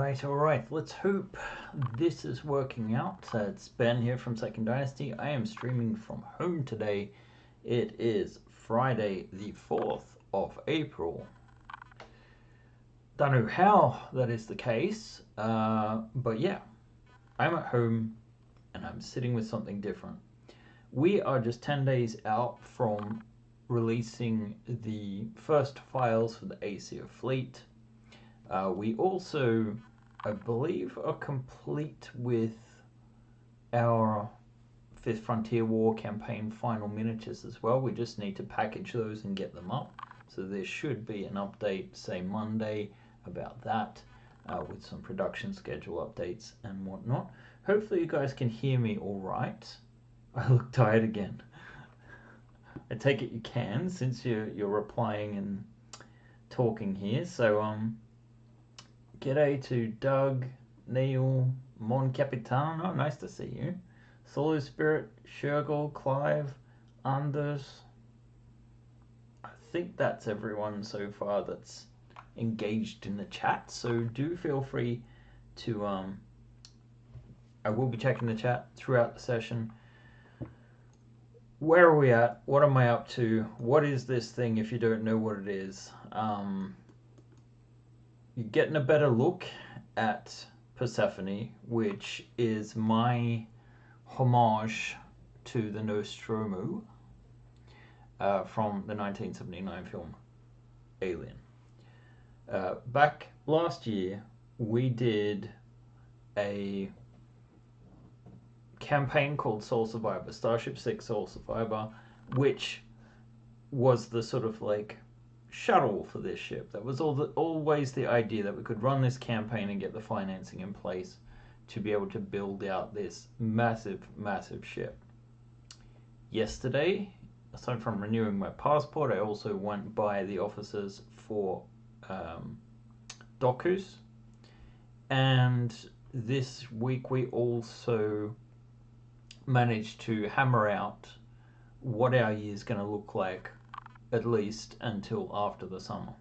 Alright, let's hope this is working out. It's Ben here from Dynasty. I am streaming from home today. It is Friday the 4th of April. Don't know how that is the case, but yeah, I'm at home and I'm sitting with something different. We are just 10 days out from releasing the first files for the Aesir Fleet. We also, I believe, are complete with our Fifth Frontier War campaign final miniatures as well. We just need to package those and get them up. So there should be an update, say Monday, about that, with some production schedule updates and whatnot. Hopefully you guys can hear me all right. I look tired again. I take it you can, since you're replying and talking here. So g'day to Doug, Neil, Mon Capitan. Oh, nice to see you. Solo Spirit, Shergol, Clive, Anders. I think that's everyone so far that's engaged in the chat. So do feel free to. I will be checking the chat throughout the session. Where are we at? What am I up to? What is this thing if you don't know what it is? You're getting a better look at Persephone, which is my homage to the Nostromo from the 1979 film Alien. Back last year, we did a campaign called Soul Survivor, Starship 6 Soul Survivor, which was the sort of like shuttle for this ship. That was always the idea, that we could run this campaign and get the financing in place to be able to build out this massive ship. Yesterday, aside from renewing my passport, I also went by the officers for Docus, and this week we also managed to hammer out what our year is going to look like, at least until after the summer.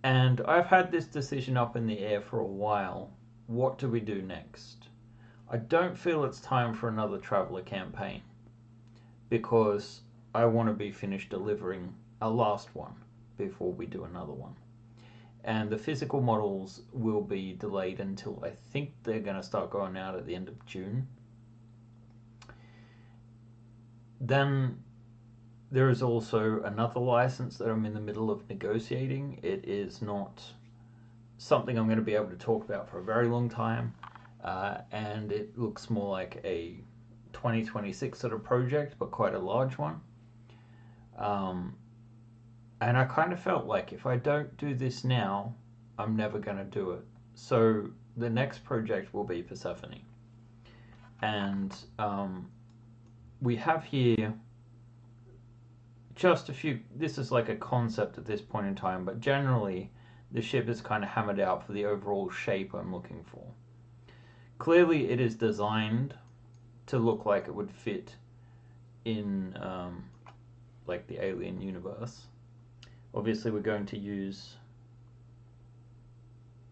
And I've had this decision up in the air for a while. What do we do next? I don't feel it's time for another Traveller campaign, because I want to be finished delivering a last one before we do another one. And the physical models will be delayed until, I think they're going to start going out at the end of June. Then there is also another license that I'm in the middle of negotiating. It is not something I'm going to be able to talk about for a very long time, and it looks more like a 2026 sort of project, but quite a large one. And I kind of felt like if I don't do this now, I'm never going to do it. So the next project will be Persephone. And we have here just a few. This is like a concept at this point in time, but generally the ship is kind of hammered out for the overall shape I'm looking for. Clearly it is designed to look like it would fit in like the Alien universe. Obviously we're going to use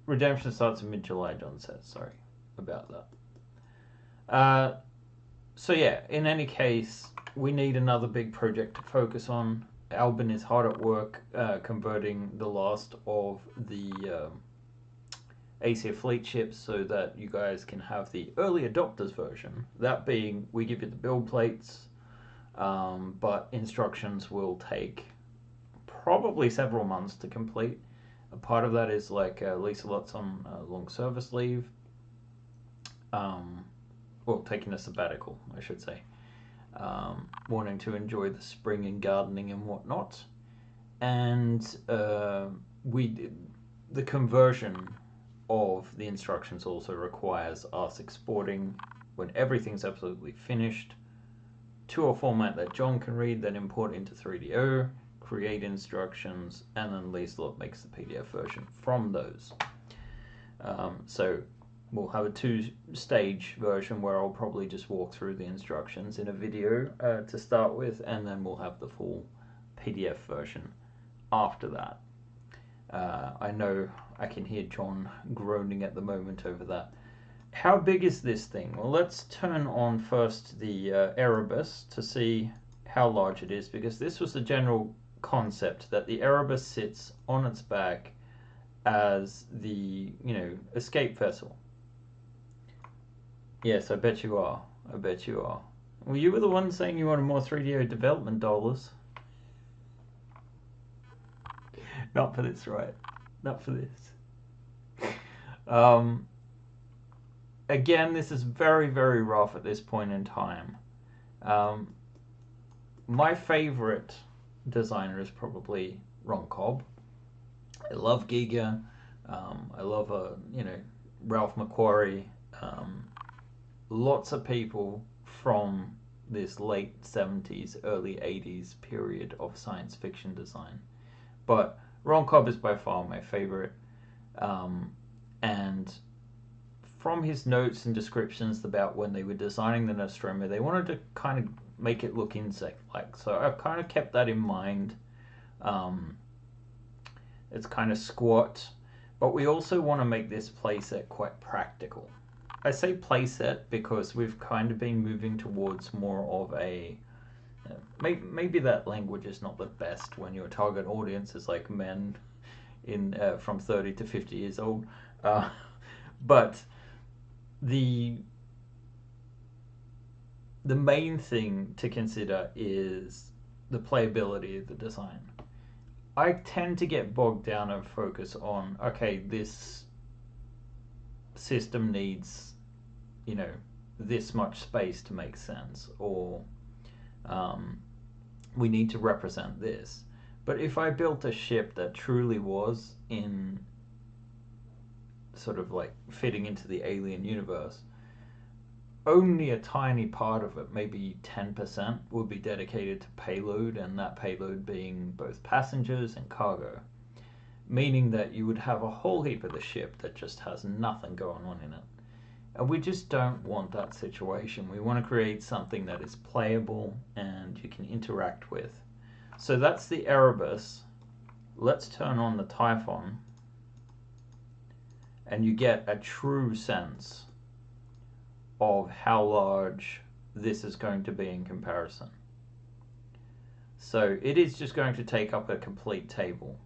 Redemption starts in mid-July, John says. Sorry about that. So yeah, in any case, we need another big project to focus on. Albin is hard at work converting the last of the Aesir Fleet ships so that you guys can have the early adopters version. That being, we give you the build plates, but instructions will take probably several months to complete. A part of that is like Lisa Lot's on long service leave. Well, taking a sabbatical, I should say. Wanting to enjoy the spring and gardening and whatnot. And the conversion of the instructions also requires us exporting, when everything's absolutely finished, to a format that John can read, then import into 3DO, create instructions, and then Lisa makes the PDF version from those. So we'll have a two-stage version where I'll probably just walk through the instructions in a video to start with, and then we'll have the full PDF version after that. I know I can hear John groaning at the moment over that. How big is this thing? Well, let's turn on first the Erebus to see how large it is, because this was the general concept, that the Erebus sits on its back as the, escape vessel. Yes, I bet you are. I bet you are. Well, you were the one saying you wanted more 3D development dollars. Not for this, right? Not for this. Again, this is very, very rough at this point in time. My favorite designer is probably Ron Cobb. I love Giga. I love, Ralph McQuarrie. Lots of people from this late 70s, early 80s period of science fiction design. But Ron Cobb is by far my favorite. And from his notes and descriptions about when they were designing the Nostromo, they wanted to kind of make it look insect-like. So I've kind of kept that in mind. It's kind of squat, but we also want to make this playset quite practical. I say playset because we've kind of been moving towards more of a... maybe that language is not the best when your target audience is like men from 30 to 50 years old. But the main thing to consider is the playability of the design. I tend to get bogged down and focus on, okay, this system needs, this much space to make sense, or we need to represent this. But if I built a ship that truly was in sort of like fitting into the alien universe, only a tiny part of it, maybe 10%, would be dedicated to payload, and that payload being both passengers and cargo. Meaning that you would have a whole heap of the ship that just has nothing going on in it. And we just don't want that situation. We want to create something that is playable and you can interact with. So that's the Erebus. Let's turn on the Typhon, and you get a true sense of how large this is going to be in comparison. So it is just going to take up a complete table.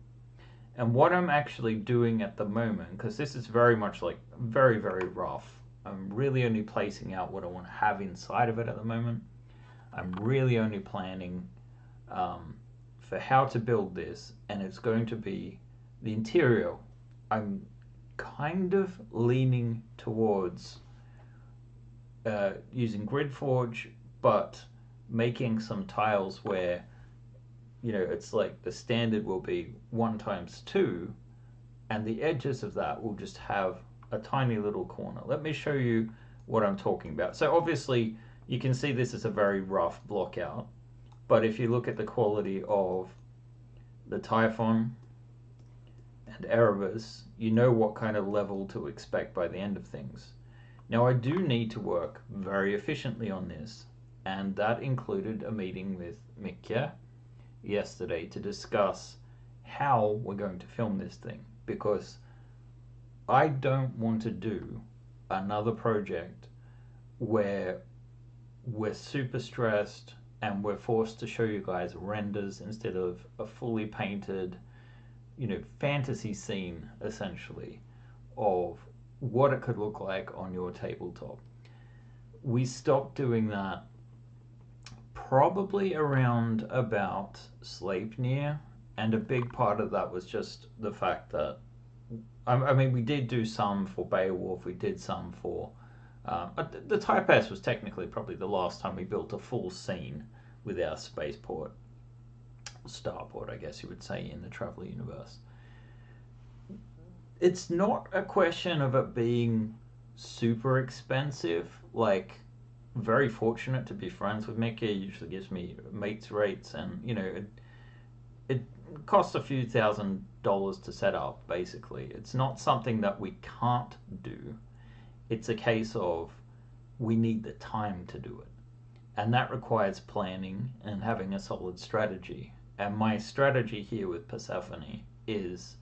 And what I'm actually doing at the moment, because this is very much like very, very rough, I'm really only placing out what I want to have inside of it at the moment. I'm really only planning for how to build this, and it's going to be the interior. I'm kind of leaning towards using grid forge, but making some tiles where, it's like the standard will be 1x2, and the edges of that will just have a tiny little corner. Let me show you what I'm talking about. So obviously you can see this is a very rough block out, but if you look at the quality of the Typhon and Erebus, you know what kind of level to expect by the end of things. Now I do need to work very efficiently on this, and that included a meeting with Mikja yesterday to discuss how we're going to film this thing, because I don't want to do another project where we're super stressed and we're forced to show you guys renders instead of a fully painted, fantasy scene, essentially, of what it could look like on your tabletop. We stopped doing that probably around about Sleipnir, and a big part of that was just the fact that I mean, we did do some for Beowulf, we did some for... the Type S was technically probably the last time we built a full scene with our spaceport, starport, I guess you would say, in the Traveller universe. It's not a question of it being super expensive. Like, very fortunate to be friends with Mickey. He usually gives me mates rates, and, it costs a few $1,000s to set up, basically. It's not something that we can't do. It's a case of we need the time to do it. And that requires planning and having a solid strategy. And my strategy here with Persephone is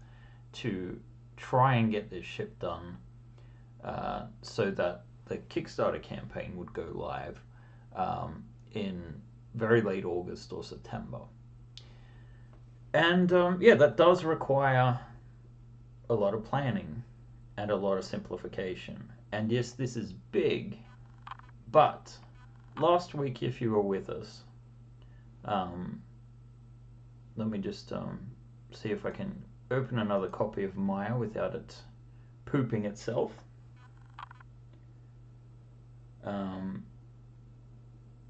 to try and get this ship done so that the Kickstarter campaign would go live in very late August or September. And yeah, that does require a lot of planning and a lot of simplification. And yes, this is big, but last week, if you were with us, let me just see if I can open another copy of Maya without it pooping itself.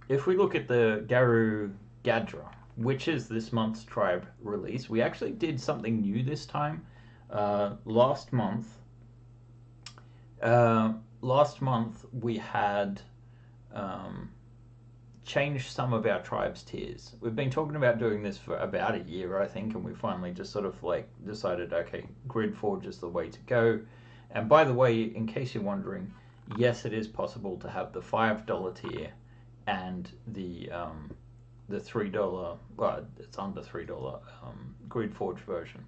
If we look at the Garu Gadra, which is this month's tribe release, we actually did something new this time. Last month we had changed some of our tribes tiers. We've been talking about doing this for about a year, I think, and we finally just sort of like decided, okay, Grid Forge is the way to go. And by the way, in case you're wondering, yes, it is possible to have the $5 tier and the $3, well, it's under $3 Grid Forge version.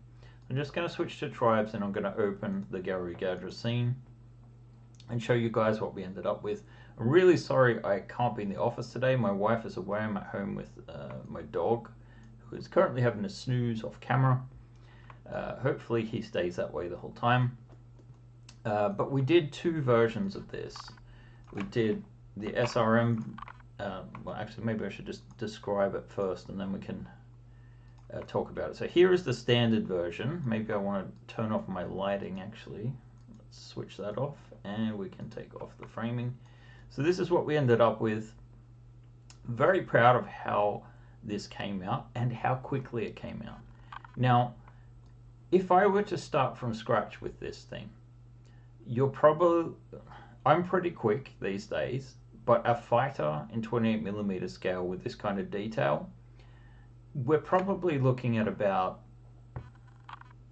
I'm just going to switch to tribes, and I'm going to open the Garu Gadra scene and show you guys what we ended up with. I'm really sorry I can't be in the office today. My wife is away. I'm at home with my dog, who is currently having a snooze off camera. Hopefully he stays that way the whole time. But we did two versions of this. We did the SRM. Well, actually, maybe I should just describe it first, and then we can talk about it. So here is the standard version. Maybe I want to turn off my lighting, actually. Let's switch that off, and we can take off the framing. So this is what we ended up with. Very proud of how this came out and how quickly it came out. Now, if I were to start from scratch with this thing, I'm pretty quick these days, but a fighter in 28mm scale with this kind of detail, we're probably looking at about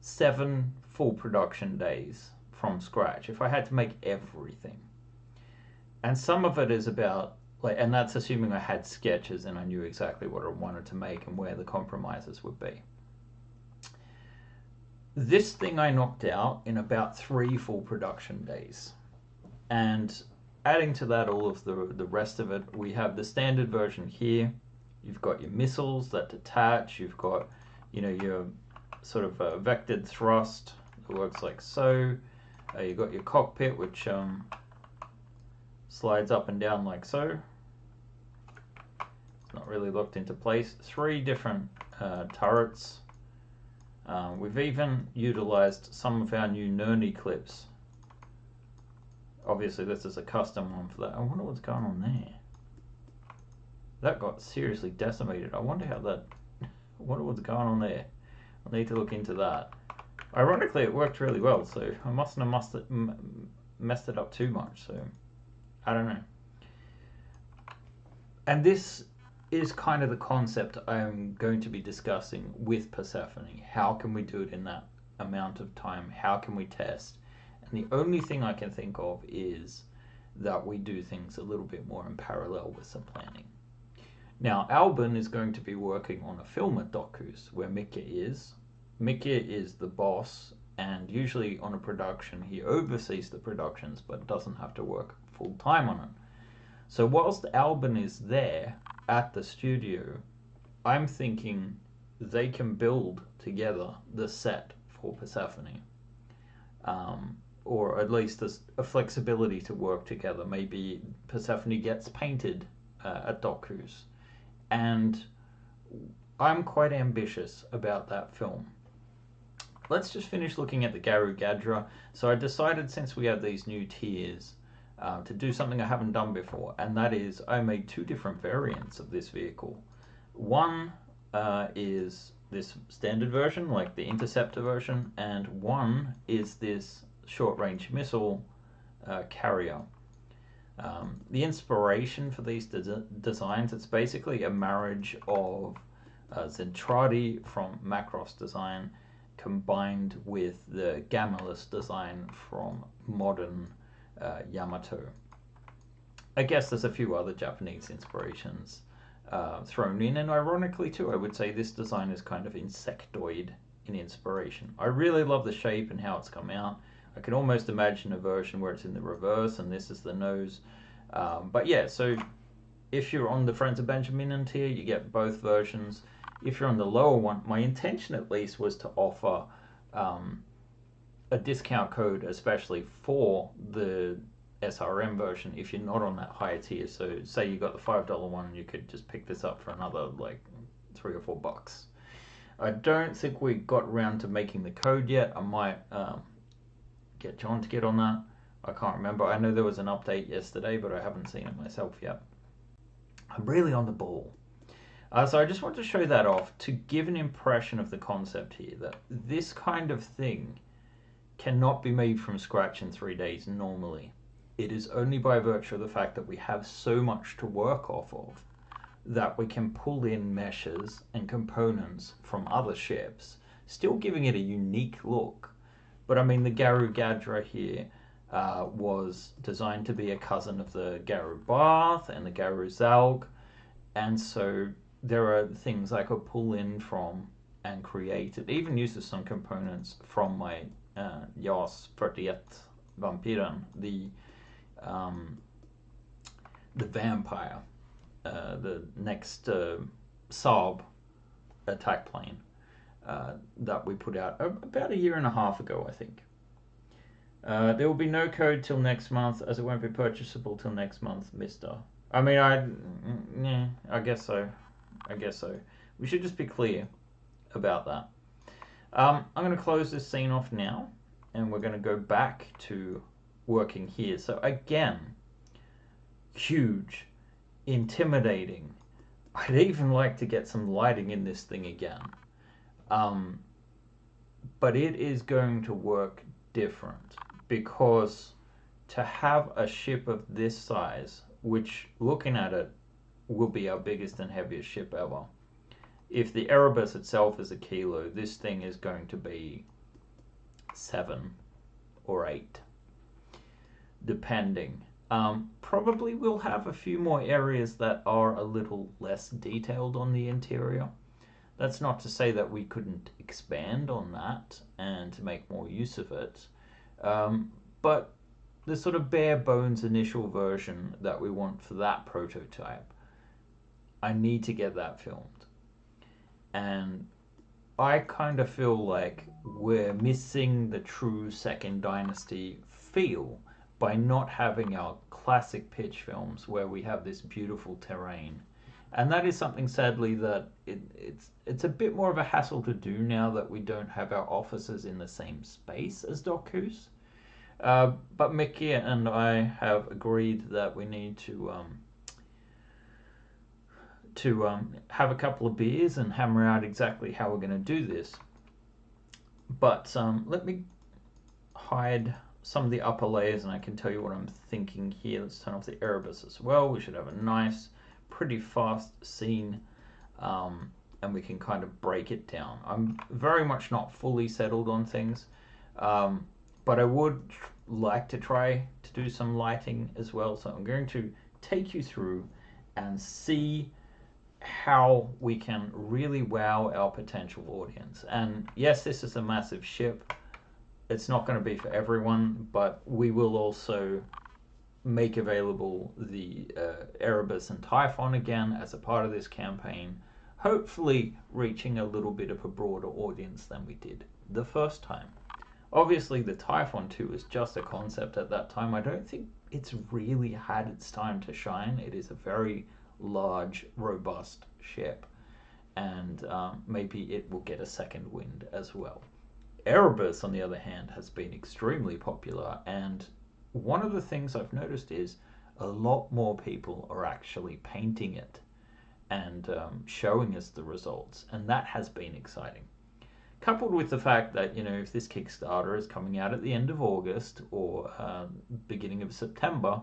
7 full production days from scratch if I had to make everything. And some of it is about, and that's assuming I had sketches and I knew exactly what I wanted to make and where the compromises would be. This thing I knocked out in about 3 full production days. And adding to that all of the rest of it, we have the standard version here. You've got your missiles that detach. You've got, your sort of vectored thrust that works like so. You've got your cockpit, which slides up and down like so. It's not really locked into place. 3 different turrets. We've even utilized some of our new Nerney clips. Obviously, this is a custom one for that. I wonder what's going on there. That got seriously decimated. I wonder what's going on there. I'll need to look into that. Ironically, it worked really well, so I mustn't have messed it up too much, so I don't know. And this is kind of the concept I'm going to be discussing with Persephone. How can we do it in that amount of time? How can we test? And the only thing I can think of is that we do things a little bit more in parallel with some planning. Now, Albin is going to be working on a film at Doku's, where Mikya is. Mikya is the boss, and usually on a production, he oversees the productions, but doesn't have to work full time on it. So whilst Albin is there at the studio, I'm thinking they can build together the set for Persephone. Or at least a flexibility to work together. Maybe Persephone gets painted at Doku's. And I'm quite ambitious about that film. Let's just finish looking at the Garu Gadra. So I decided, since we have these new tiers, to do something I haven't done before, and that is I made 2 different variants of this vehicle. One is this standard version, like the Interceptor version, and one is this short-range missile carrier. The inspiration for these designs, it's basically a marriage of Zentradi from Macross design combined with the Gammalus design from modern Yamato. I guess there's a few other Japanese inspirations thrown in, and ironically too, I would say this design is kind of insectoid in inspiration. I really love the shape and how it's come out. I can almost imagine a version where it's in the reverse and this is the nose. But yeah, so if you're on the Friends of Benjamin tier, you get both versions. If you're on the lower one, my intention at least was to offer a discount code, especially for the SRM version, if you're not on that higher tier. So say you got the $5 one, you could just pick this up for another like $3 or $4. I don't think we got around to making the code yet. I might get John to get on that. I can't remember. I know there was an update yesterday, but I haven't seen it myself yet. I'm really on the ball. So I just want to show that off to give an impression of the concept here, that this kind of thing cannot be made from scratch in 3 days normally. It is only by virtue of the fact that we have so much to work off of that we can pull in meshes and components from other ships, still giving it a unique look. But I mean, the Garu Gadra here was designed to be a cousin of the Garu Bath and the Garu Zalg, and so there are things I could pull in from and create. It even uses some components from my JAS 41 Vampiren, the vampire, the next Saab attack plane that we put out about a year and a half ago, I think. There will be no code till next month, as it won't be purchasable till next month, mister. I mean, I guess so. I guess so. We should just be clear about that. I'm going to close this scene off now, and we're going to go back to working here. So again, huge, intimidating. I'd even like to get some lighting in this thing again. But it is going to work different, because to have a ship of this size, which looking at it will be our biggest and heaviest ship ever. If the Erebus itself is a kilo, this thing is going to be 7 or 8, depending. Probably we'll have a few more areas that are a little less detailed on the interior. That's not to say that we couldn't expand on that and to make more use of it. But the sort of bare bones initial version that we want for that prototype, I need to get that filmed. And I kind of feel like we're missing the true second Dynasty feel by not having our classic pitch films where we have this beautiful terrain. And that is something, sadly, that it's a bit more of a hassle to do now that we don't have our offices in the same space as Docus. But Mickey and I have agreed that we need to have a couple of beers and hammer out exactly how we're going to do this. But let me hide some of the upper layers and I can tell you what I'm thinking here. Let's turn off the Erebus as well. We should have a nice, pretty fast scene, and we can kind of break it down. I'm very much not fully settled on things, but I would like to try to do some lighting as well. So I'm going to take you through and see how we can really wow our potential audience. And yes, this is a massive ship. It's not going to be for everyone, but we will also make available the Erebus and Typhon again as a part of this campaign, hopefully reaching a little bit of a broader audience than we did the first time. Obviously, the Typhon 2 is just a concept at that time. I don't think it's really had its time to shine. It is a very large, robust ship, and maybe it will get a second wind as well. Erebus, on the other hand, has been extremely popular, and one of the things I've noticed is a lot more people are actually painting it and showing us the results, and that has been exciting. Coupled with the fact that, you know, if this Kickstarter is coming out at the end of August or beginning of September,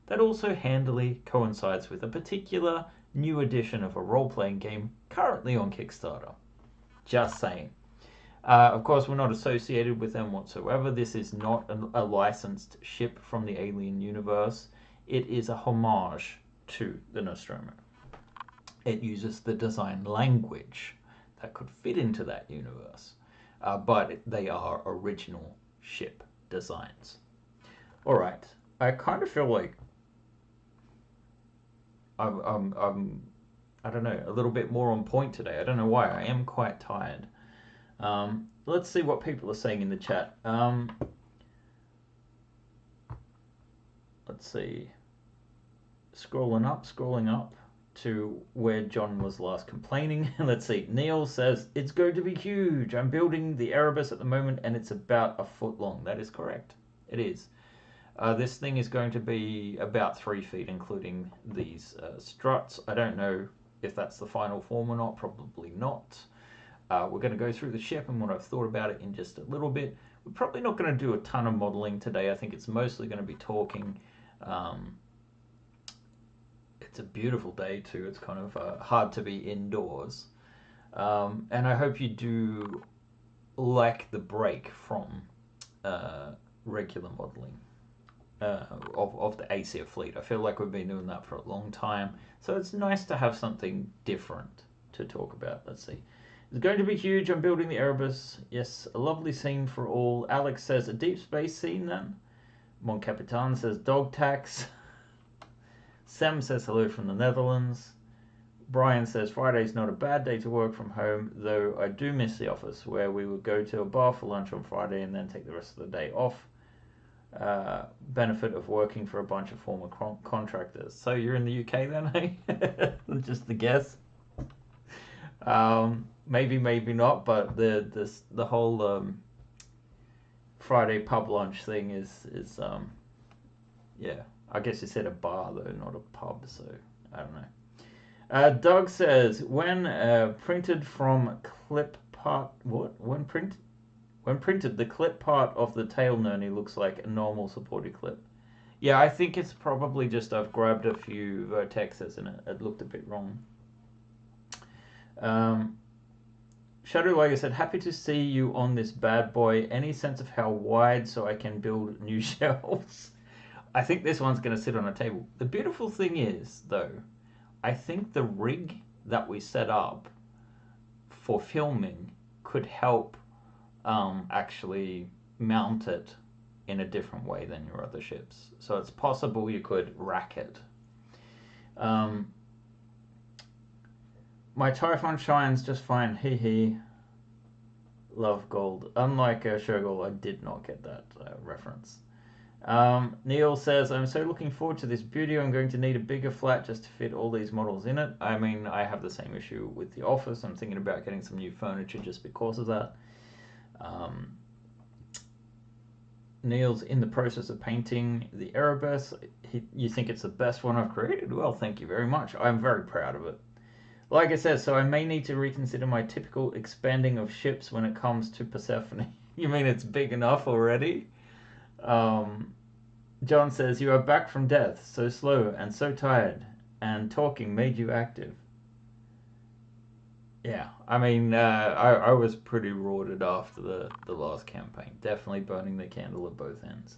that also handily coincides with a particular new edition of a role-playing game currently on Kickstarter. Just saying. Of course, we're not associated with them whatsoever. This is not a licensed ship from the Alien universe. It is a homage to the Nostromo. It uses the design language that could fit into that universe. but they are original ship designs. All right, I kind of feel like I'm I don't know, a little bit more on point today. I don't know why. I am quite tired. Let's see what people are saying in the chat. Let's see. Scrolling up to where John was last complaining. Let's see. Neil says, it's going to be huge. I'm building the Erebus at the moment and it's about a foot long. That is correct. It is. This thing is going to be about 3 feet, including these struts. I don't know if that's the final form or not. Probably not. We're going to go through the ship and what I've thought about it in just a little bit. We're probably not going to do a ton of modeling today. I think it's mostly going to be talking. It's a beautiful day too. It's kind of hard to be indoors. And I hope you do like the break from regular modeling. Of the Aesir Fleet. I feel like we've been doing that for a long time, so it's nice to have something different to talk about. Let's see. It's going to be huge. I'm building the Erebus. Yes, a lovely scene for all. Alex says a deep space scene then. Mon Capitan says dog tax. Sam says hello from the Netherlands. Brian says Friday's not a bad day to work from home, though I do miss the office where we would go to a bar for lunch on Friday and then take the rest of the day off. Benefit of working for a bunch of former contractors. So you're in the UK then, eh? Just a guess. Maybe not, but the whole Friday pub lunch thing is yeah. I guess you said a bar though, not a pub. So I don't know. Doug says when printed from clip part what when printed, the clip part of the tail nurney looks like a normal supported clip. Yeah, I think it's probably just I've grabbed a few vertexes and it looked a bit wrong. Shadow Liger said, happy to see you on this bad boy. Any sense of how wide so I can build new shelves? I think this one's going to sit on a table. The beautiful thing is, though, I think the rig that we set up for filming could help actually mount it in a different way than your other ships. So it's possible you could rack it. My Typhon shines just fine. Hee hee. Love gold. Unlike Shergol, I did not get that reference. Neil says, I'm so looking forward to this beauty. I'm going to need a bigger flat just to fit all these models in it. I mean, I have the same issue with the office. I'm thinking about getting some new furniture just because of that. Neil's in the process of painting the Erebus. You think it's the best one I've created? Well, thank you very much. I'm very proud of it. Like I said, so I may need to reconsider my typical expanding of ships when it comes to Persephone. You mean it's big enough already? John says, you are back from death, so slow and so tired, and talking made you active. Yeah, I mean, I was pretty rorted after the last campaign. Definitely burning the candle at both ends.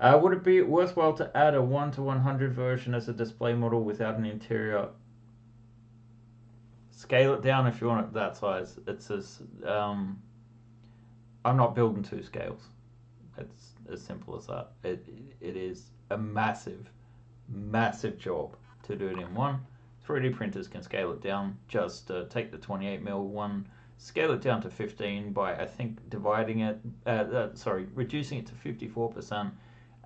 Would it be worthwhile to add a 1:100 version as a display model without an interior? Scale it down if you want it that size. It says, I'm not building 2 scales. It's as simple as that. It is a massive job to do it in one. 3D printers can scale it down. Just take the 28mm one, scale it down to 15 by, I think, dividing it, reducing it to 54%,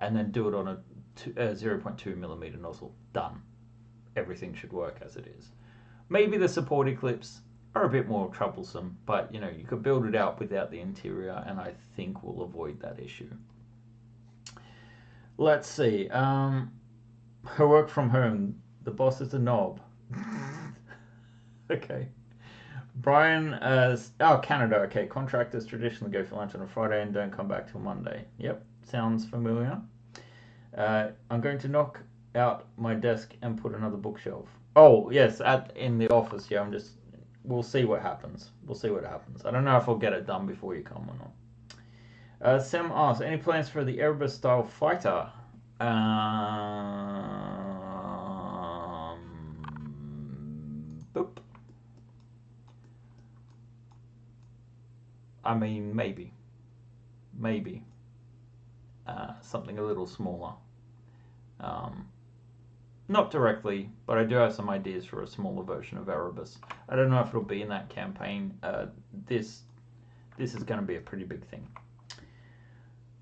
and then do it on a 0.2mm nozzle. Done. Everything should work as it is. Maybe the support eclipse are a bit more troublesome, but you could build it out without the interior, and I think we'll avoid that issue. Let's see. Her work from home. The boss is a knob. Okay. Brian, Canada. Okay, contractors traditionally go for lunch on a Friday and don't come back till Monday. Yep, sounds familiar. I'm going to knock out my desk and put another bookshelf. Oh, yes, in the office. Yeah, we'll see what happens. I don't know if I'll get it done before you come or not. Sam asks, any plans for the Erebus style fighter? Boop. I mean, maybe. Maybe. Something a little smaller. Um, Not directly, but I do have some ideas for a smaller version of Erebus. I don't know if it'll be in that campaign. This is going to be a pretty big thing.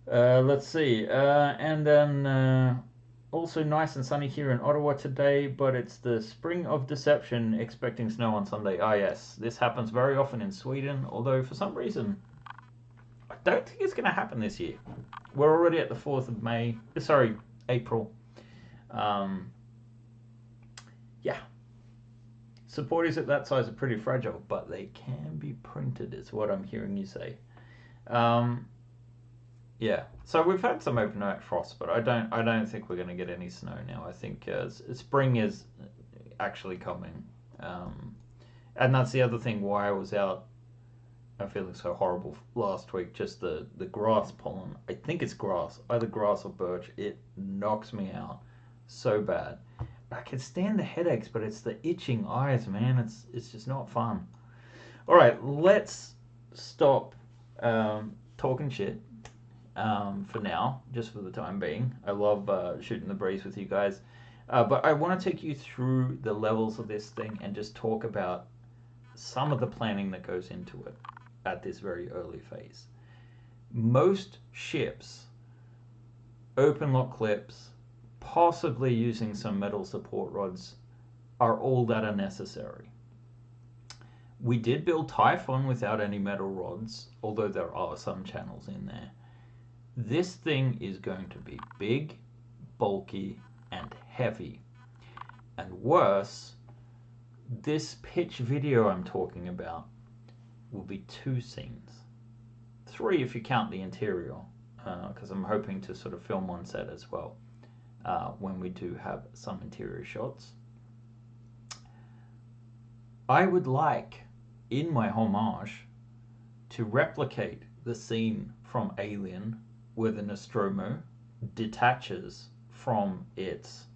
Let's see. And then also nice and sunny here in Ottawa today, but it's the spring of deception, expecting snow on Sunday. Ah, yes. This happens very often in Sweden, although for some reason, I don't think it's going to happen this year. We're already at the 4th of May. Sorry, April. Yeah. Supporters at that size are pretty fragile, but they can be printed, is what I'm hearing you say. Yeah. So we've had some overnight frost, but I don't think we're going to get any snow now. I think spring is actually coming, and that's the other thing why I was out. I'm feeling so horrible last week. Just the grass pollen. I think it's grass, either grass or birch. It knocks me out so bad. I can stand the headaches, but it's the itching eyes, man. It's just not fun. All right, let's stop talking shit for now, just for the time being. I love shooting the breeze with you guys, but I want to take you through the levels of this thing and just talk about some of the planning that goes into it at this very early phase. Most ships, open lock clips, possibly using some metal support rods, are all that are necessary. We did build Typhon without any metal rods, although there are some channels in there. This thing is going to be big, bulky, and heavy. And worse, this pitch video I'm talking about will be 2 scenes. 3 if you count the interior, because I'm hoping to sort of film on set as well. When we do have some interior shots. I would like, in my homage, to replicate the scene from Alien where the Nostromo detaches from its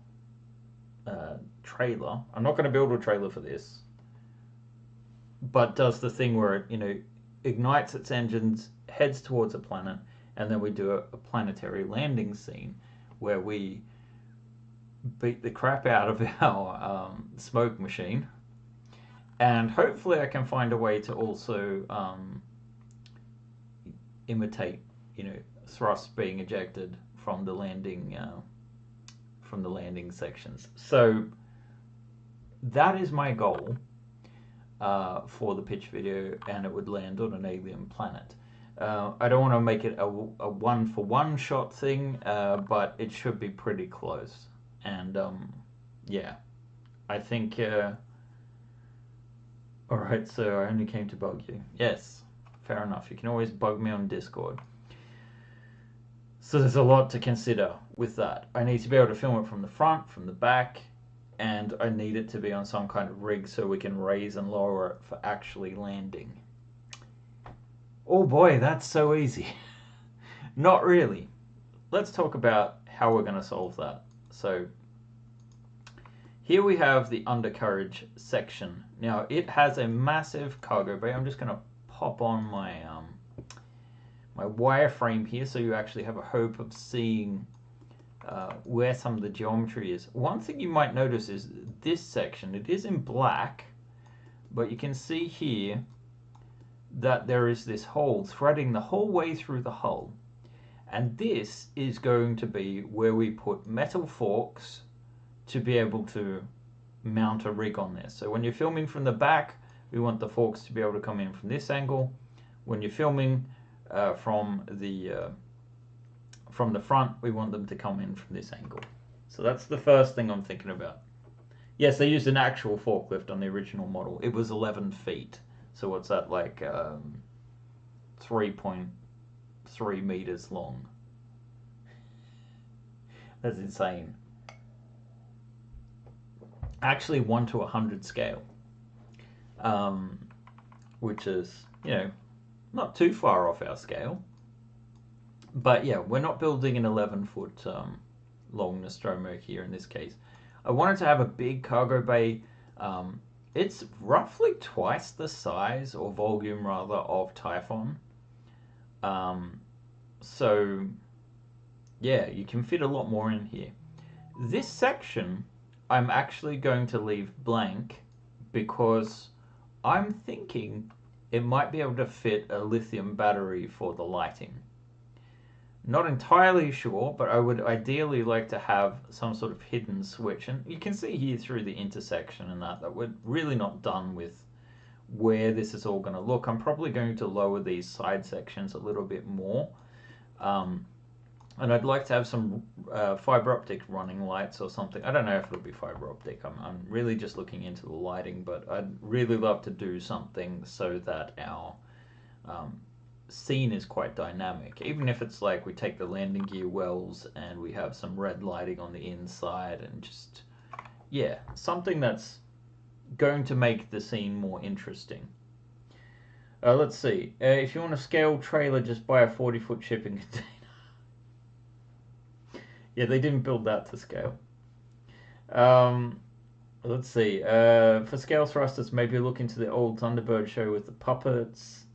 trailer. I'm not going to build a trailer for this, but does the thing where it, ignites its engines, heads towards a planet, and then we do a planetary landing scene where we beat the crap out of our smoke machine, and hopefully I can find a way to also imitate, thrust being ejected from the landing sections. So that is my goal for the pitch video, and it would land on an alien planet. I don't want to make it a one-for-one shot thing, but it should be pretty close. And yeah, I think. All right, so I only came to bug you. Yes, fair enough. You can always bug me on Discord. So there's a lot to consider with that. I need to be able to film it from the front, from the back, and I need it to be on some kind of rig so we can raise and lower it for actually landing. Oh boy, that's so easy. Not really. Let's talk about how we're going to solve that. So here we have the undercarriage section. Now it has a massive cargo bay. I'm just going to pop on my my wireframe here so you actually have a hope of seeing where some of the geometry is. One thing you might notice is this section. It is in black, but you can see here that there is this hole threading the whole way through the hull. And this is going to be where we put metal forks to be able to mount a rig on this. So when you're filming from the back, we want the forks to be able to come in from this angle. When you're filming from the front, we want them to come in from this angle. So that's the first thing I'm thinking about. Yes, they used an actual forklift on the original model. It was 11 feet. So what's that, like 3.3 meters long? That's insane. Actually 1 to 100 scale, which is, not too far off our scale. But yeah, we're not building an 11-foot long Nostromo here in this case. I wanted to have a big cargo bay. It's roughly twice the size, or volume rather, of Typhon. Um, so yeah, you can fit a lot more in here. This section I'm actually going to leave blank because I'm thinking it might be able to fit a lithium battery for the lighting. Not entirely sure, but I would ideally like to have some sort of hidden switch. And you can see here through the intersection and that we're really not done with where this is all going to look. I'm probably going to lower these side sections a little bit more. And I'd like to have some fiber optic running lights or something. I don't know if it'll be fiber optic. I'm really just looking into the lighting, but I'd really love to do something so that our scene is quite dynamic. Even if it's like we take the landing gear wells and we have some red lighting on the inside and just, yeah, something that's going to make the scene more interesting. Let's see. If you want a scale trailer, just buy a 40-foot shipping container. Yeah, they didn't build that to scale. Let's see. For scale thrusters, maybe look into the old Thunderbird show with the puppets.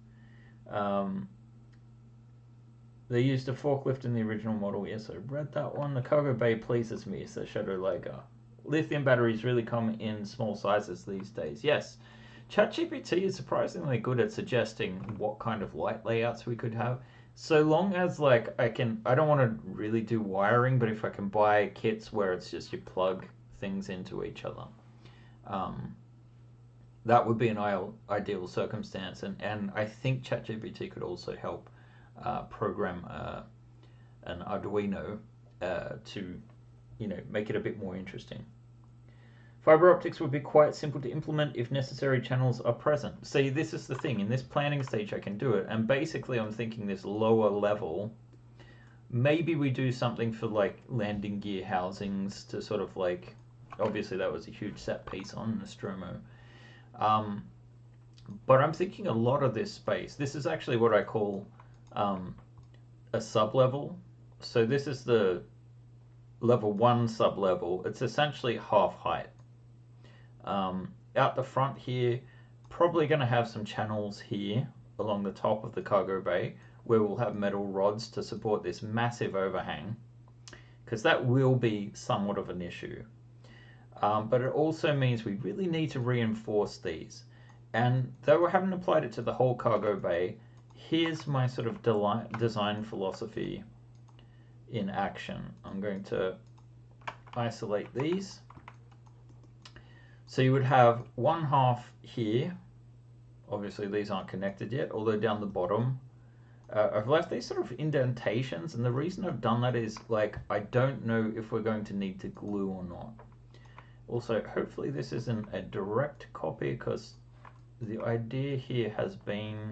They used a forklift in the original model. Yes, I read that one. The cargo bay pleases me, says Shadow Lager. Lithium batteries really come in small sizes these days. Yes. ChatGPT is surprisingly good at suggesting what kind of light layouts we could have. So long as like I don't want to really do wiring, but if I can buy kits where it's just you plug things into each other, that would be an ideal circumstance. And I think ChatGPT could also help program an Arduino to, make it a bit more interesting. Fiber optics would be quite simple to implement if necessary channels are present. See, this is the thing. In this planning stage, I can do it. And basically, I'm thinking this lower level, maybe we do something for like landing gear housings to sort of like, obviously that was a huge set piece on Nostromo. But I'm thinking a lot of this space, this is actually what I call a sub-level. So this is the level 1 sub-level. It's essentially half height. Out the front here, probably going to have some channels here along the top of the cargo bay where we'll have metal rods to support this massive overhang, because that will be somewhat of an issue. But it also means we really need to reinforce these. And though I haven't applied it to the whole cargo bay, here's my sort of design philosophy in action. I'm going to isolate these. So you would have one half here. Obviously these aren't connected yet, although down the bottom I've left these sort of indentations, and the reason I've done that is like I don't know if we're going to need to glue or not. Also, hopefully this isn't a direct copy, because the idea here has been,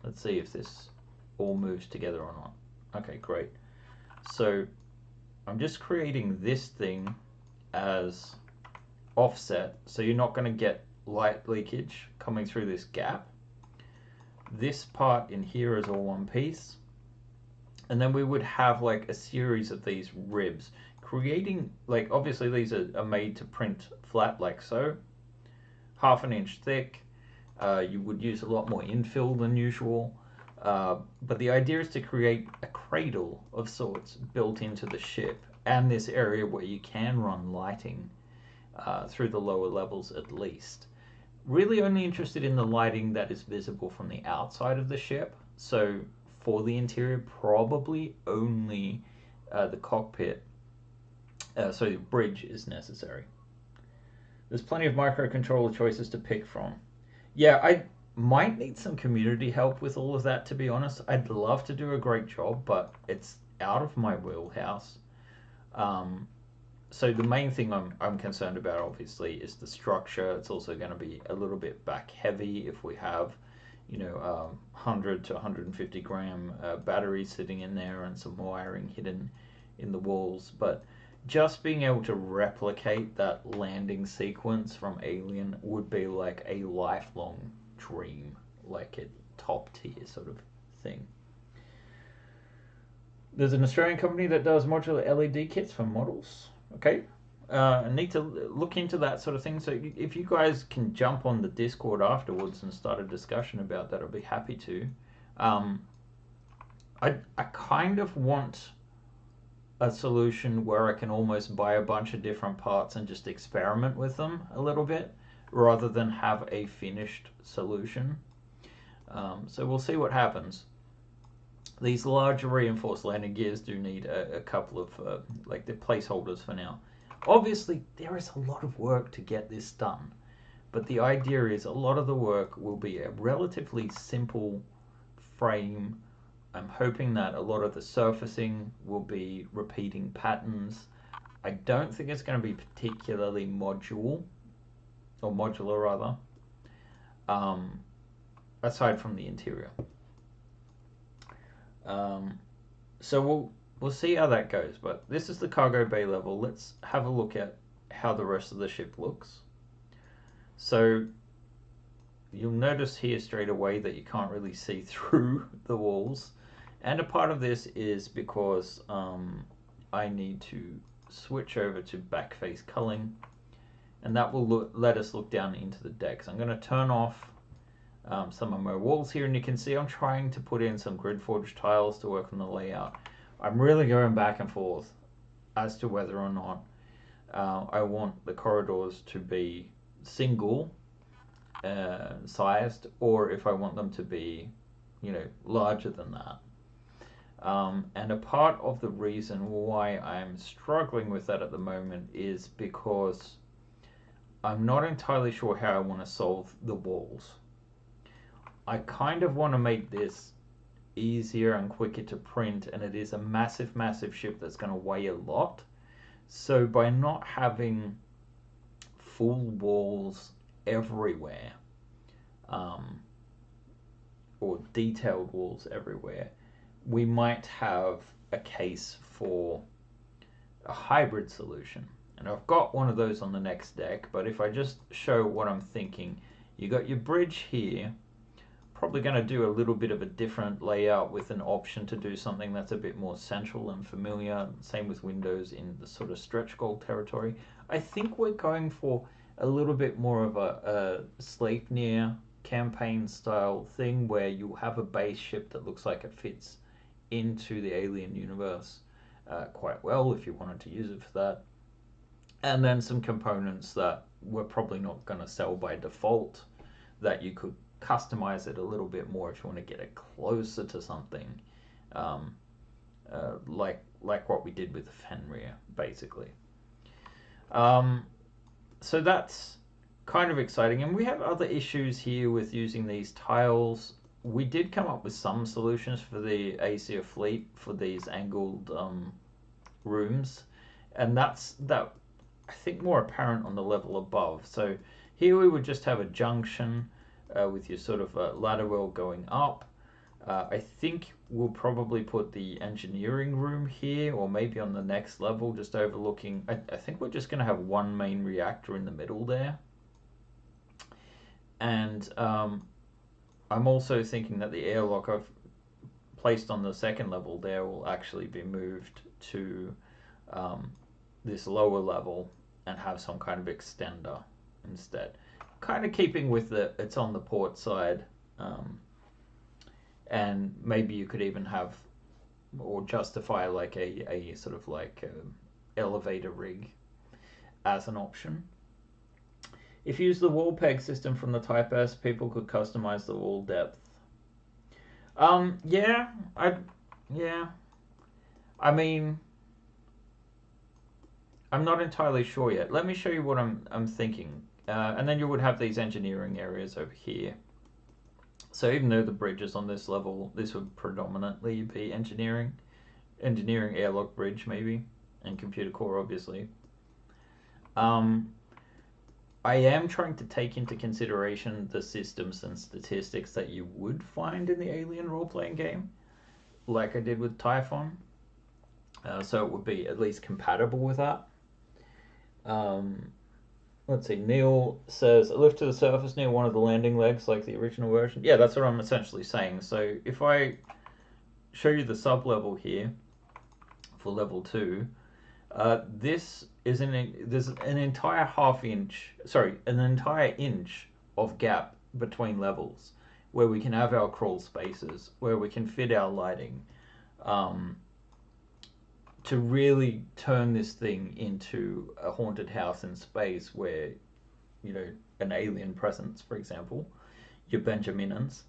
let's see if this all moves together or not. Okay, great. So I'm just creating this thing as offset, so you're not going to get light leakage coming through this gap. This part in here is all one piece, and then we would have like a series of these ribs, creating, like, obviously these are made to print flat like so, 1/2 inch thick. You would use a lot more infill than usual, but the idea is to create a cradle of sorts built into the ship, and this area where you can run lighting through the lower levels at least. Really only interested in the lighting that is visible from the outside of the ship. So for the interior, probably only the cockpit, so the bridge is necessary. There's plenty of microcontroller choices to pick from. Yeah, I might need some community help with all of that, to be honest. I'd love to do a great job, but it's out of my wheelhouse. So the main thing I'm concerned about, obviously, is the structure. It's also going to be a little bit back heavy if we have, 100 to 150 gram batteries sitting in there and some wiring hidden in the walls. But just being able to replicate that landing sequence from Alien would be like a lifelong dream, like a top tier sort of thing. There's an Australian company that does modular LED kits for models. Okay, I need to look into that sort of thing. So if you guys can jump on the Discord afterwards and start a discussion about that, I'd be happy to. I kind of want a solution where I can almost buy a bunch of different parts and just experiment with them a little bit rather than have a finished solution. So we'll see what happens. These larger reinforced landing gears do need a couple of like the placeholders for now. Obviously, there is a lot of work to get this done, but the idea is a lot of the work will be a relatively simple frame. I'm hoping that a lot of the surfacing will be repeating patterns. I don't think it's going to be particularly modular rather, aside from the interior. So we'll see how that goes. But this is the cargo bay level. Let's have a look at how the rest of the ship looks. So you'll notice here straight away that you can't really see through the walls. And a part of this is because I need to switch over to back face culling, and that will let us look down into the decks. I'm going to turn off some of my walls here, and you can see I'm trying to put in some grid forge tiles to work on the layout. I'm really going back and forth as to whether or not I want the corridors to be single sized, or if I want them to be, larger than that. And a part of the reason why I'm struggling with that at the moment is because I'm not entirely sure how I want to solve the walls. I kind of want to make this easier and quicker to print, and it is a massive, massive ship that's going to weigh a lot. So by not having full walls everywhere, or detailed walls everywhere, we might have a case for a hybrid solution. And I've got one of those on the next deck, but if I just show what I'm thinking, you got your bridge here, probably going to do a little bit of a different layout with an option to do something that's a bit more central and familiar. Same with windows in the sort of stretch goal territory. I think we're going for a little bit more of a Sleipnir campaign style thing where you have a base ship that looks like it fits into the alien universe quite well if you wanted to use it for that. And then some components that we're probably not going to sell by default, that you could customize it a little bit more if you want to get it closer to something like what we did with the Fenrir, basically. So that's kind of exciting. And we have other issues here with using these tiles. We did come up with some solutions for the Aesir Fleet for these angled rooms, and that I think more apparent on the level above. So here we would just have a junction with your sort of ladder well going up. I think we'll probably put the engineering room here, or maybe on the next level, just overlooking. I think we're just going to have one main reactor in the middle there. And I'm also thinking that the airlock I've placed on the second level there will actually be moved to this lower level and have some kind of extender instead. Kind of keeping with it's on the port side. And maybe you could even have or justify like a sort of like elevator rig as an option. If you use the wall peg system from the Type S, people could customize the wall depth. Yeah. I mean, I'm not entirely sure yet. Let me show you what I'm thinking. And then you would have these engineering areas over here. So even though the bridge is on this level, this would predominantly be engineering airlock bridge maybe, and computer core obviously. I am trying to take into consideration the systems and statistics that you would find in the Alien role-playing game, like I did with Typhon. So it would be at least compatible with that. Let's see, Neil says, a lift to the surface near one of the landing legs like the original version. Yeah, that's what I'm essentially saying. So if I show you the sub-level here for level 2, there's an entire an entire inch of gap between levels where we can have our crawl spaces, where we can fit our lighting. um, to really turn this thing into a haunted house in space where, you know, an alien presence, for example, your Benjaminans,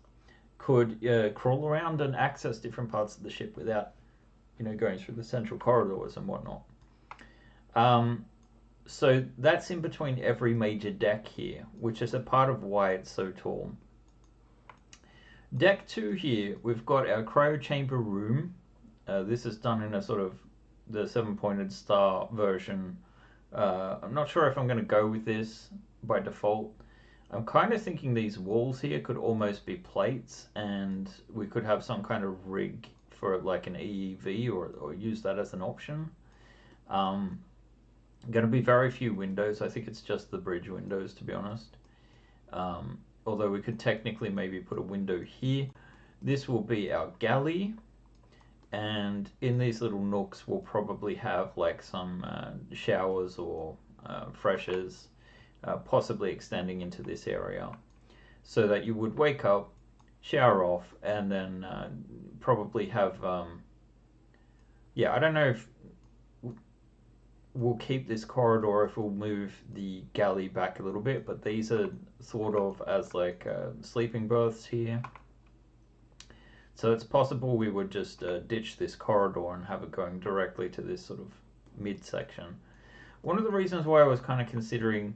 could crawl around and access different parts of the ship without, you know, going through the central corridors and whatnot. So that's in between every major deck here, which is a part of why it's so tall. Deck 2 here, we've got our cryo chamber room. This is done in a sort of the 7-pointed star version. I'm not sure if I'm going to go with this by default. I'm kind of thinking these walls here could almost be plates, and we could have some kind of rig for like an EEV, or use that as an option. Going to be very few windows. I think it's just the bridge windows, to be honest. Although we could technically maybe put a window here. This will be our galley, and in these little nooks we'll probably have like some showers or freshers, possibly extending into this area, so that you would wake up, shower off, and then probably have yeah, I don't know if we'll keep this corridor, if we'll move the galley back a little bit, but these are thought of as like sleeping berths here. So it's possible we would just ditch this corridor and have it going directly to this sort of midsection. One of the reasons why I was kind of considering,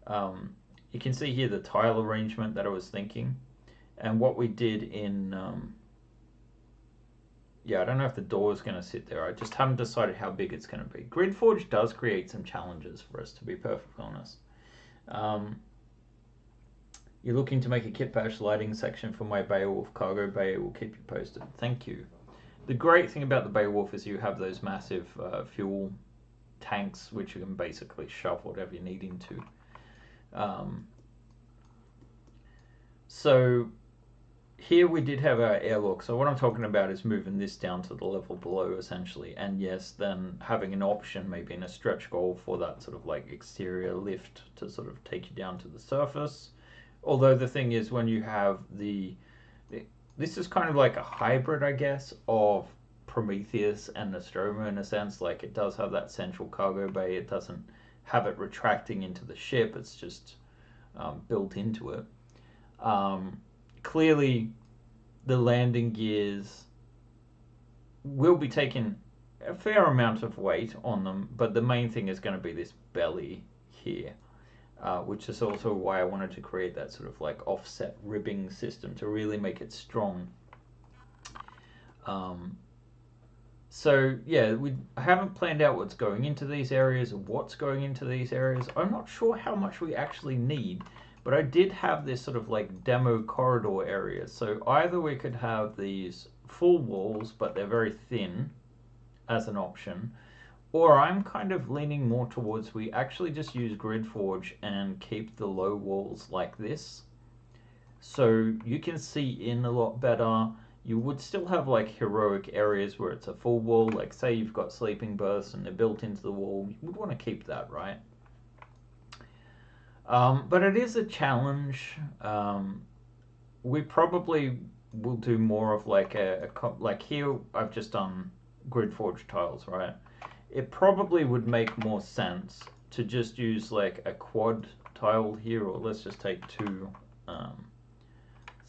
you can see here the tile arrangement that I was thinking, and what we did in, yeah, I don't know if the door is going to sit there. I just haven't decided how big it's going to be. Gridforge does create some challenges for us, to be perfectly honest. You're looking to make a kit bash lighting section for my Beowulf cargo bay. Will keep you posted. Thank you. The great thing about the Beowulf is you have those massive fuel tanks, which you can basically shove whatever you need into. So here we did have our airlock. So what I'm talking about is moving this down to the level below, essentially. And yes, then having an option, maybe in a stretch goal, for that sort of like exterior lift to sort of take you down to the surface. Although the thing is, when you have this is kind of like a hybrid, I guess, of Prometheus and Nostromo in a sense. Like, it does have that central cargo bay. It doesn't have it retracting into the ship. It's just built into it. Clearly, the landing gears will be taking a fair amount of weight on them, but the main thing is going to be this belly here. Which is also why I wanted to create that sort of like offset ribbing system to really make it strong. So yeah, I haven't planned out what's going into these areas or what's going into these areas. I'm not sure how much we actually need, but I did have this sort of like demo corridor area. So either we could have these full walls, but they're very thin, as an option. Or I'm kind of leaning more towards we actually just use Gridforge and keep the low walls like this. So you can see in a lot better. You would still have like heroic areas where it's a full wall. Like say you've got sleeping berths and they're built into the wall. You would want to keep that, right? But it is a challenge. We probably will do more of like like here I've just done Gridforge tiles, right? It probably would make more sense to just use like a quad tile here, or let's just take two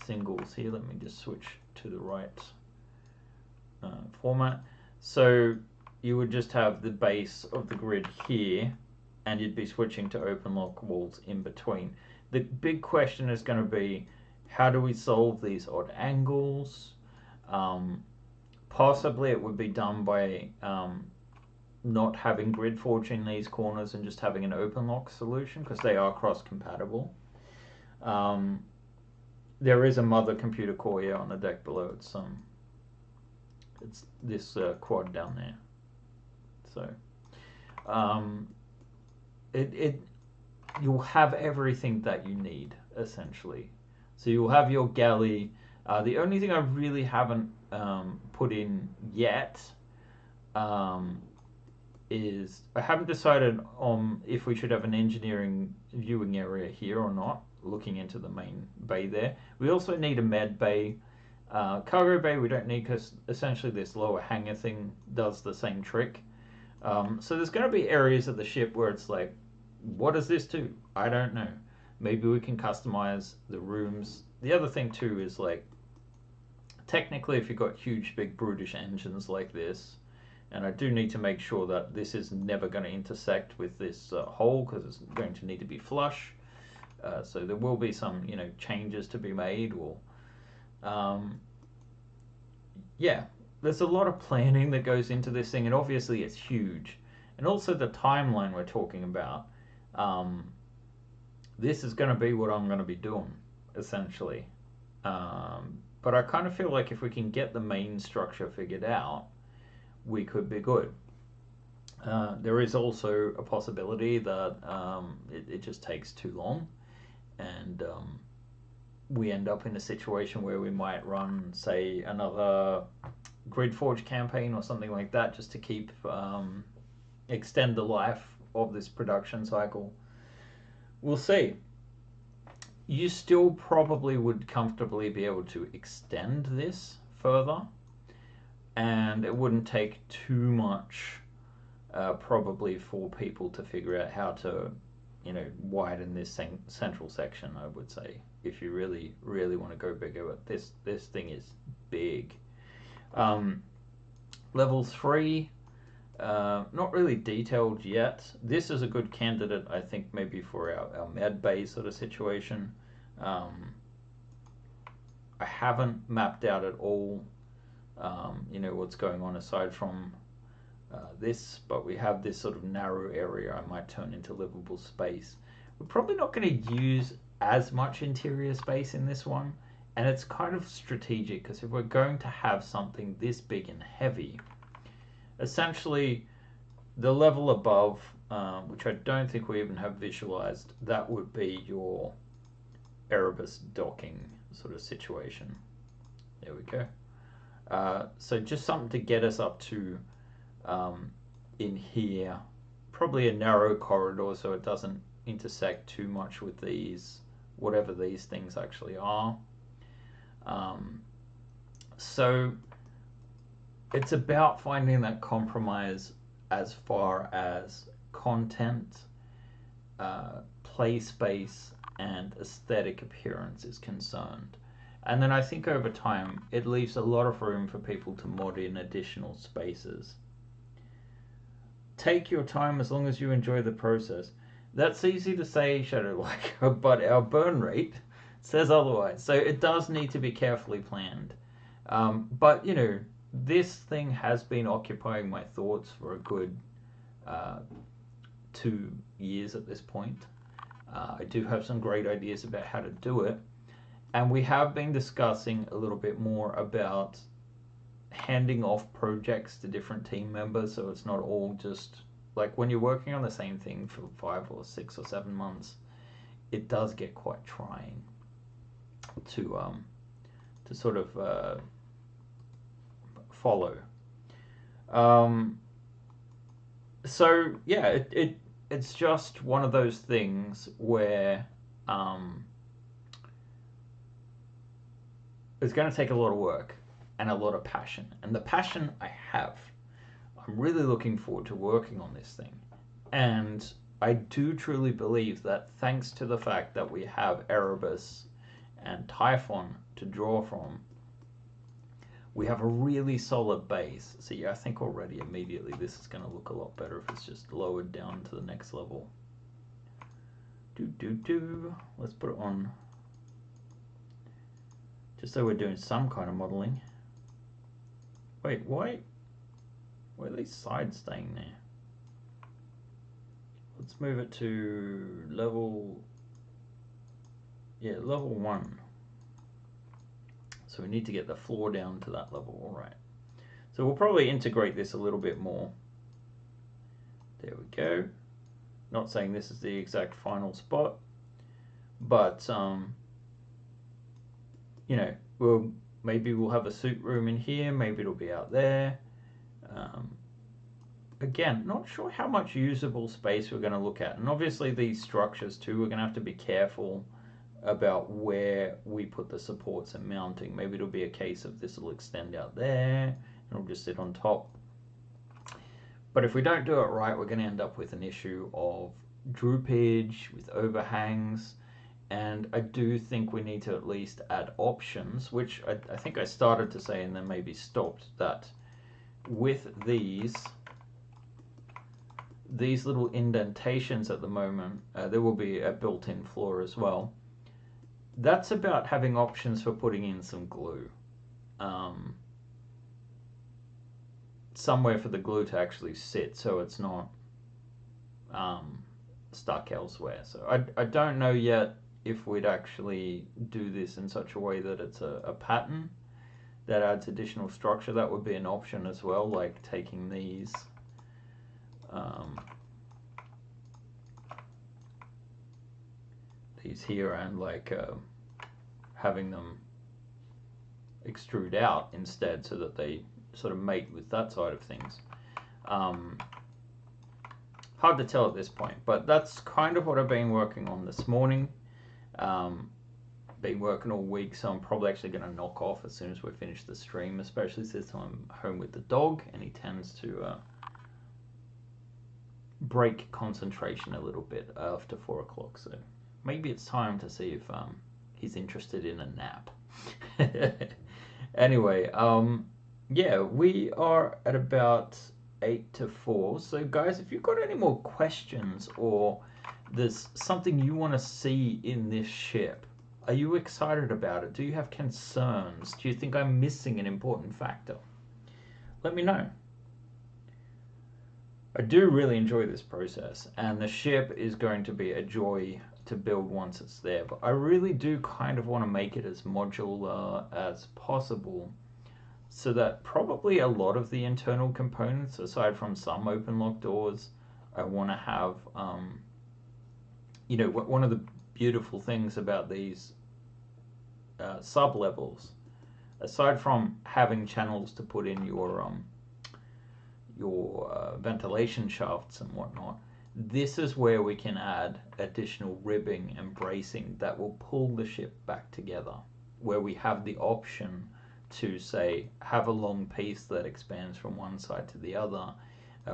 singles here. Let me just switch to the right format. So you would just have the base of the grid here, and you'd be switching to open lock walls in between. The big question is going to be, how do we solve these odd angles? Possibly it would be done by not having Gridforge in these corners and just having an open lock solution, because they are cross compatible. There is a mother computer core here on the deck below. It's this quad down there. So you'll have everything that you need, essentially. So you'll have your galley. The only thing I really haven't put in yet is I haven't decided on if we should have an engineering viewing area here or not, looking into the main bay there. We also need a med bay. Cargo bay we don't need because essentially this lower hangar thing does the same trick. So there's going to be areas of the ship where it's like, what does this do? I don't know. Maybe we can customize the rooms. The other thing too is like, technically if you've got huge big brutish engines like this, and I do need to make sure that this is never going to intersect with this hole because it's going to need to be flush. So there will be some, changes to be made. Or, yeah, there's a lot of planning that goes into this thing, and obviously it's huge. And also the timeline we're talking about. This is going to be what I'm going to be doing, essentially. But I kind of feel like if we can get the main structure figured out, we could be good. There is also a possibility that it just takes too long, and we end up in a situation where we might run, say, another Grid Forge campaign or something like that, just to keep extend the life of this production cycle. We'll see. You still probably would comfortably be able to extend this further, and it wouldn't take too much probably for people to figure out how to widen this central section, I would say, if you really want to go bigger. But this thing is big. Level 3, not really detailed yet. This is a good candidate, I think, maybe for our med bay sort of situation. I haven't mapped out at all what's going on aside from this, but we have this sort of narrow area I might turn into livable space. We're probably not going to use as much interior space in this one, and it's kind of strategic because if we're going to have something this big and heavy, essentially the level above, which I don't think we even have visualized, that would be your Erebus docking sort of situation. There we go. So just something to get us up to in here, probably a narrow corridor so it doesn't intersect too much with these, whatever these things actually are. So it's about finding that compromise as far as content, play space, and aesthetic appearance is concerned. And then I think over time it leaves a lot of room for people to mod in additional spaces. Take your time as long as you enjoy the process. That's easy to say, Shadowlike, but our burn rate says otherwise. So it does need to be carefully planned. But, this thing has been occupying my thoughts for a good 2 years at this point. I do have some great ideas about how to do it. And we have been discussing a little bit more about handing off projects to different team members, so it's not all just like when you're working on the same thing for 5 or 6 or 7 months, it does get quite trying to sort of follow. So yeah, it's just one of those things where it's going to take a lot of work and a lot of passion. And the passion I have. I'm really looking forward to working on this thing. And I do truly believe that thanks to the fact that we have Erebus and Typhon to draw from, we have a really solid base. So yeah, I think already immediately this is going to look a lot better if it's just lowered down to the next level. Let's put it on, just so we're doing some kind of modeling. Wait, why are these sides staying there? Let's move it to level 1. So we need to get the floor down to that level. All right. So we'll probably integrate this a little bit more. There we go. Not saying this is the exact final spot, but maybe we'll have a suit room in here. Maybe it'll be out there. Again, not sure how much usable space we're going to look at. And obviously these structures too, we're going to have to be careful about where we put the supports and mounting. Maybe it'll be a case of this will extend out there and it'll just sit on top. But if we don't do it right, we're going to end up with an issue of droopage, with overhangs, and I do think we need to at least add options, which I think I started to say and then maybe stopped, that with these little indentations at the moment, there will be a built-in floor as well. That's about having options for putting in some glue. Somewhere for the glue to actually sit so it's not stuck elsewhere. So I don't know yet if we'd actually do this in such a way that it's a pattern that adds additional structure. That would be an option as well, like taking these here and like having them extrude out instead so that they sort of mate with that side of things. Hard to tell at this point, but that's kind of what I've been working on this morning. Been working all week, so I'm probably actually going to knock off as soon as we finish the stream, especially since I'm home with the dog and he tends to break concentration a little bit after 4 o'clock, so maybe it's time to see if he's interested in a nap. Anyway, yeah, we are at about 8 to 4. So guys, if you've got any more questions or there's something you want to see in this ship, are you excited about it? Do you have concerns? Do you think I'm missing an important factor? Let me know. I do really enjoy this process, and the ship is going to be a joy to build once it's there, but I really do kind of want to make it as modular as possible, so that probably a lot of the internal components, aside from some open lock doors, I want to have, you know, one of the beautiful things about these sub-levels, aside from having channels to put in your ventilation shafts and whatnot, this is where we can add additional ribbing and bracing that will pull the ship back together, where we have the option to, say, have a long piece that expands from one side to the other,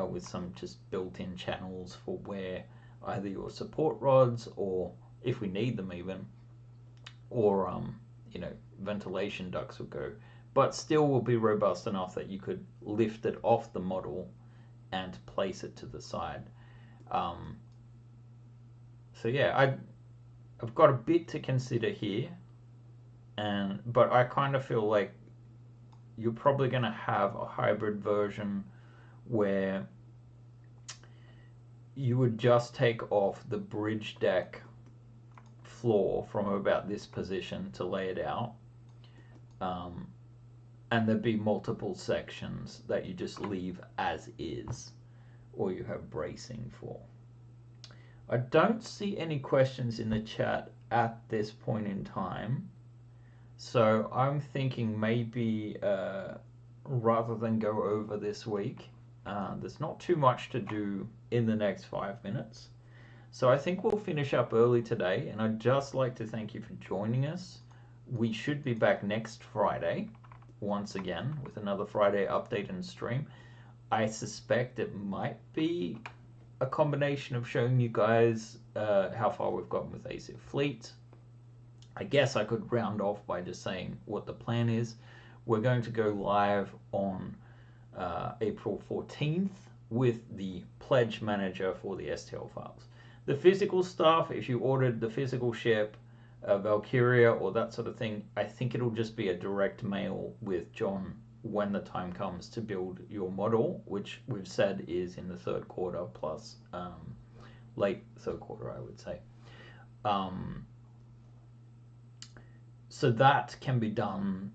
with some just built-in channels for where either your support rods, or if we need them even, or you know, ventilation ducts will go, but still will be robust enough that you could lift it off the model and place it to the side. So yeah, I've got a bit to consider here, but I kind of feel like you're probably going to have a hybrid version where you would just take off the bridge deck floor from about this position to lay it out, and there'd be multiple sections that you just leave as is, or you have bracing for. I don't see any questions in the chat at this point in time, so I'm thinking maybe rather than go over this week, there's not too much to do in the next 5 minutes. So I think we'll finish up early today, and I'd just like to thank you for joining us. We should be back next Friday, once again, with another Friday update and stream. I suspect it might be a combination of showing you guys how far we've gotten with Aesir Fleet. I guess I could round off by just saying what the plan is. We're going to go live on April 14th with the pledge manager for the STL files. The physical stuff, if you ordered the physical ship, Valkyria or that sort of thing, I think it'll just be a direct mail with John when the time comes to build your model, which we've said is in the third quarter plus late third quarter, I would say. So that can be done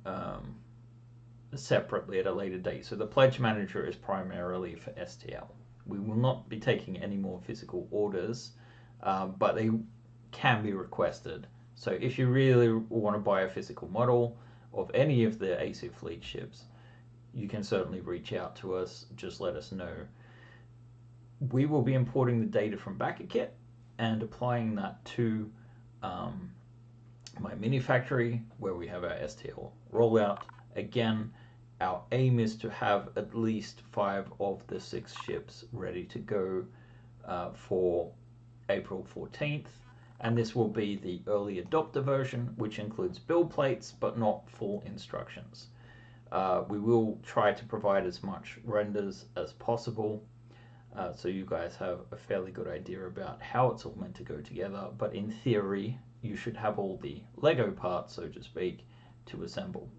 separately at a later date. So the pledge manager is primarily for STL. We will not be taking any more physical orders, but they can be requested. So if you really want to buy a physical model of any of the Aesir Fleet ships, you can certainly reach out to us. Just let us know. We will be importing the data from BackerKit and applying that to my mini factory where we have our STL rollout. Again, our aim is to have at least 5 of the 6 ships ready to go for April 14th, and this will be the early adopter version, which includes build plates but not full instructions. We will try to provide as much renders as possible, so you guys have a fairly good idea about how it's all meant to go together, but in theory you should have all the Lego parts, so to speak, to assemble.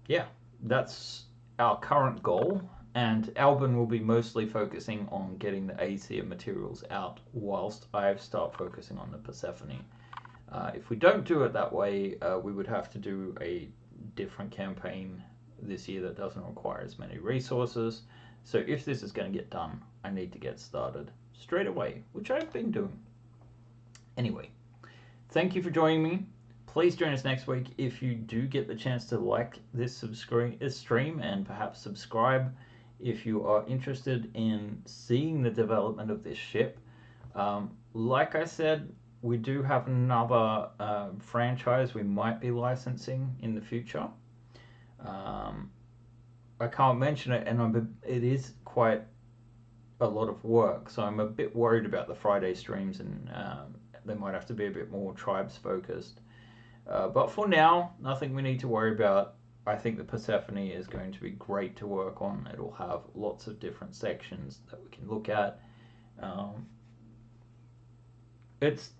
Yeah, that's our current goal, and Albin will be mostly focusing on getting the Aesir materials out whilst I start focusing on the Persephone. If we don't do it that way, we would have to do a different campaign this year that doesn't require as many resources. So if this is going to get done, I need to get started straight away, which I've been doing. Anyway, thank you for joining me. Please join us next week if you do get the chance to like this stream and perhaps subscribe if you are interested in seeing the development of this ship. Like I said, we do have another franchise we might be licensing in the future. I can't mention it, and it is quite a lot of work, so I'm a bit worried about the Friday streams, and they might have to be a bit more tribes focused. But for now, nothing we need to worry about. I think the Persephone is going to be great to work on. It'll have lots of different sections that we can look at. It's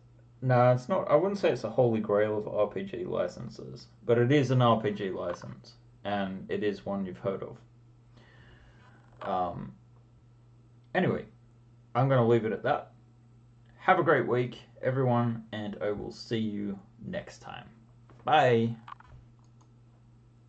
not. I wouldn't say it's a holy grail of RPG licenses, but it is an RPG license, and it is one you've heard of. Anyway, I'm going to leave it at that. Have a great week, everyone, and I will see you next time. Bye.